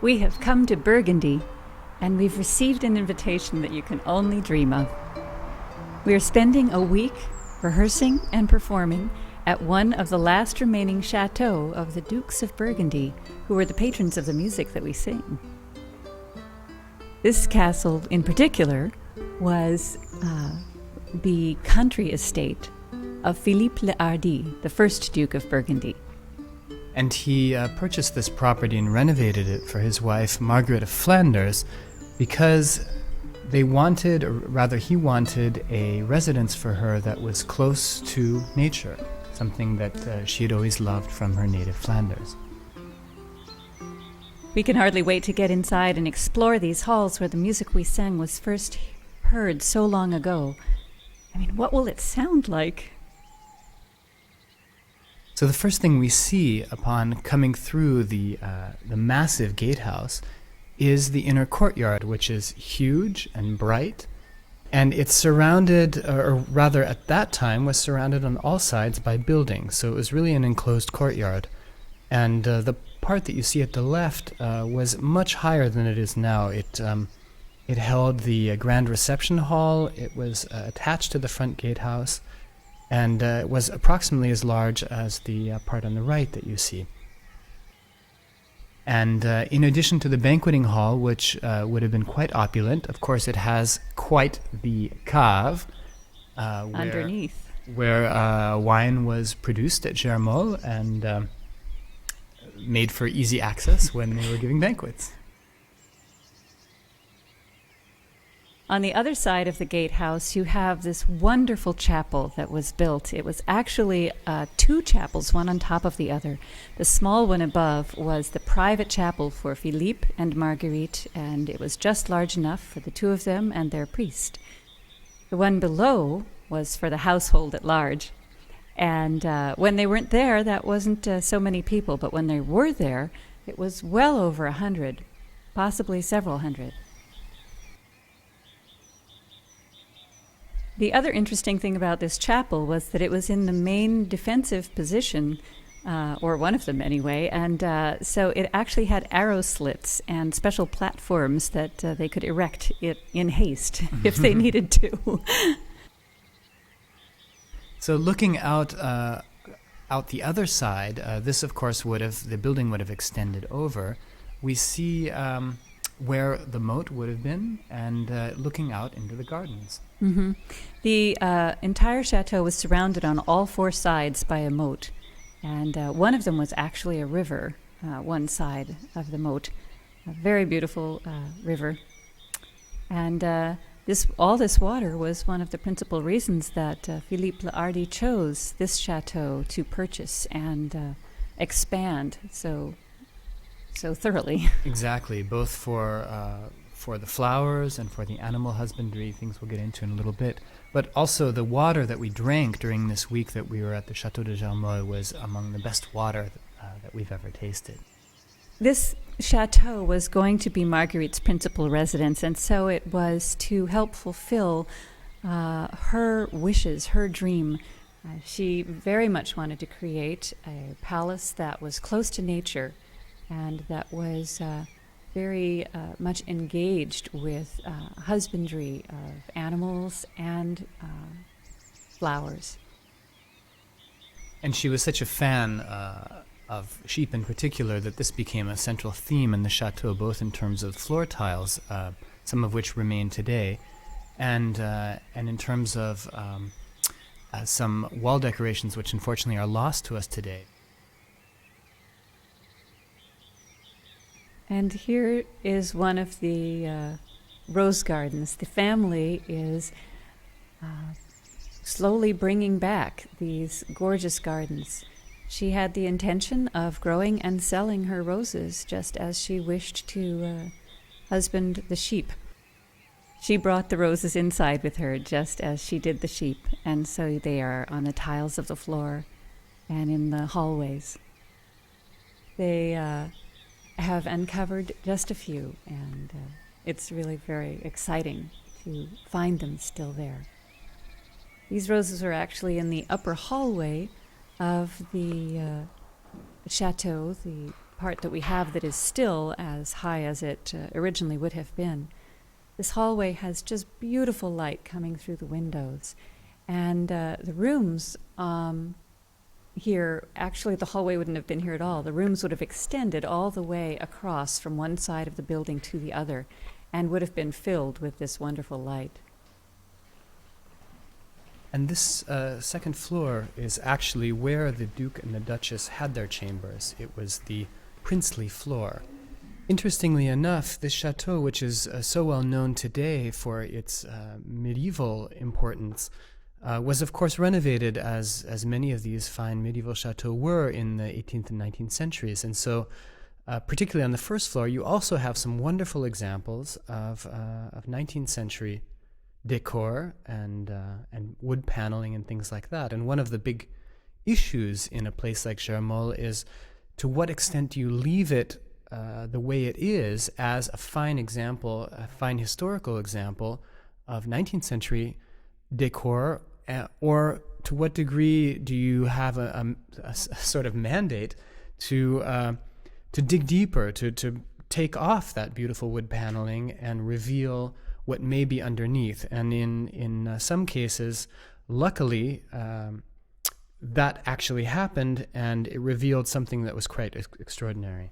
We have come to Burgundy, and we've received an invitation that you can only dream of. We are spending a week rehearsing and performing at one of the last remaining chateaux of the Dukes of Burgundy, who were the patrons of the music that we sing. This castle in particular was the country estate of Philippe le Hardi, the first Duke of Burgundy. And he purchased this property and renovated it for his wife, Margaret of Flanders, because they wanted, or rather he wanted, a residence for her that was close to nature, something that she had always loved from her native Flanders. We can hardly wait to get inside and explore these halls where the music we sang was first heard so long ago. I mean, what will it sound like? So the first thing we see upon coming through the massive gatehouse is the inner courtyard, which is huge and bright, and it's surrounded, or rather at that time was surrounded on all sides by buildings, so it was really an enclosed courtyard. And the part that you see at the left was much higher than it is now. It held the grand reception hall. It was attached to the front gatehouse, and it was approximately as large as the part on the right that you see. And in addition to the banqueting hall, which would have been quite opulent, of course it has quite the cave Underneath. where wine was produced at Germolles and made for easy access when they were giving banquets. On the other side of the gatehouse, you have this wonderful chapel that was built. It was actually two chapels, one on top of the other. The small one above was the private chapel for Philippe and Marguerite, and it was just large enough for the two of them and their priest. The one below was for the household at large. And when they weren't there, that wasn't so many people, but when they were there, it was well over 100, possibly several hundred. The other interesting thing about this chapel was that it was in the main defensive position, or one of them anyway, and so it actually had arrow slits and special platforms that they could erect it in haste if they needed to. So looking out the other side, this of course the building would have extended over. We see where the moat would have been, and looking out into the gardens. Mm-hmm. The entire chateau was surrounded on all four sides by a moat, and one of them was actually a river, one side of the moat, a very beautiful river. And all this water was one of the principal reasons that Philippe le Hardi chose this chateau to purchase and expand so thoroughly. Exactly, both for the flowers and for the animal husbandry, things we'll get into in a little bit, but also the water that we drank during this week that we were at the Chateau de Germolles was among the best water that we've ever tasted. This chateau was going to be Marguerite's principal residence, and so it was to help fulfill her wishes, her dream. She very much wanted to create a palace that was close to nature and that was very much engaged with husbandry of animals and flowers. And she was such a fan of sheep in particular that this became a central theme in the chateau, both in terms of floor tiles, some of which remain today, and in terms of some wall decorations which unfortunately are lost to us today. And here is one of the rose gardens. The family is slowly bringing back these gorgeous gardens. She had the intention of growing and selling her roses just as she wished to husband the sheep. She brought the roses inside with her just as she did the sheep, and so they are on the tiles of the floor and in the hallways. They have uncovered just a few, and it's really very exciting to find them still there. These roses are actually in the upper hallway of the chateau, the part that we have that is still as high as it originally would have been. This hallway has just beautiful light coming through the windows. And the rooms here, actually the hallway wouldn't have been here at all. The rooms would have extended all the way across from one side of the building to the other and would have been filled with this wonderful light. And this second floor is actually where the Duke and the Duchess had their chambers. It was the princely floor. Interestingly enough, this chateau, which is so well known today for its medieval importance, was of course renovated as many of these fine medieval chateaux were in the 18th and 19th centuries. And so particularly on the first floor, you also have some wonderful examples of 19th century decor and wood paneling and things like that. And one of the big issues in a place like Germolles is to what extent do you leave it the way it is as a fine example, a fine historical example of 19th century decor, or to what degree do you have a sort of mandate to dig deeper, to take off that beautiful wood paneling and reveal what may be underneath. And in some cases, luckily, that actually happened, and it revealed something that was quite extraordinary.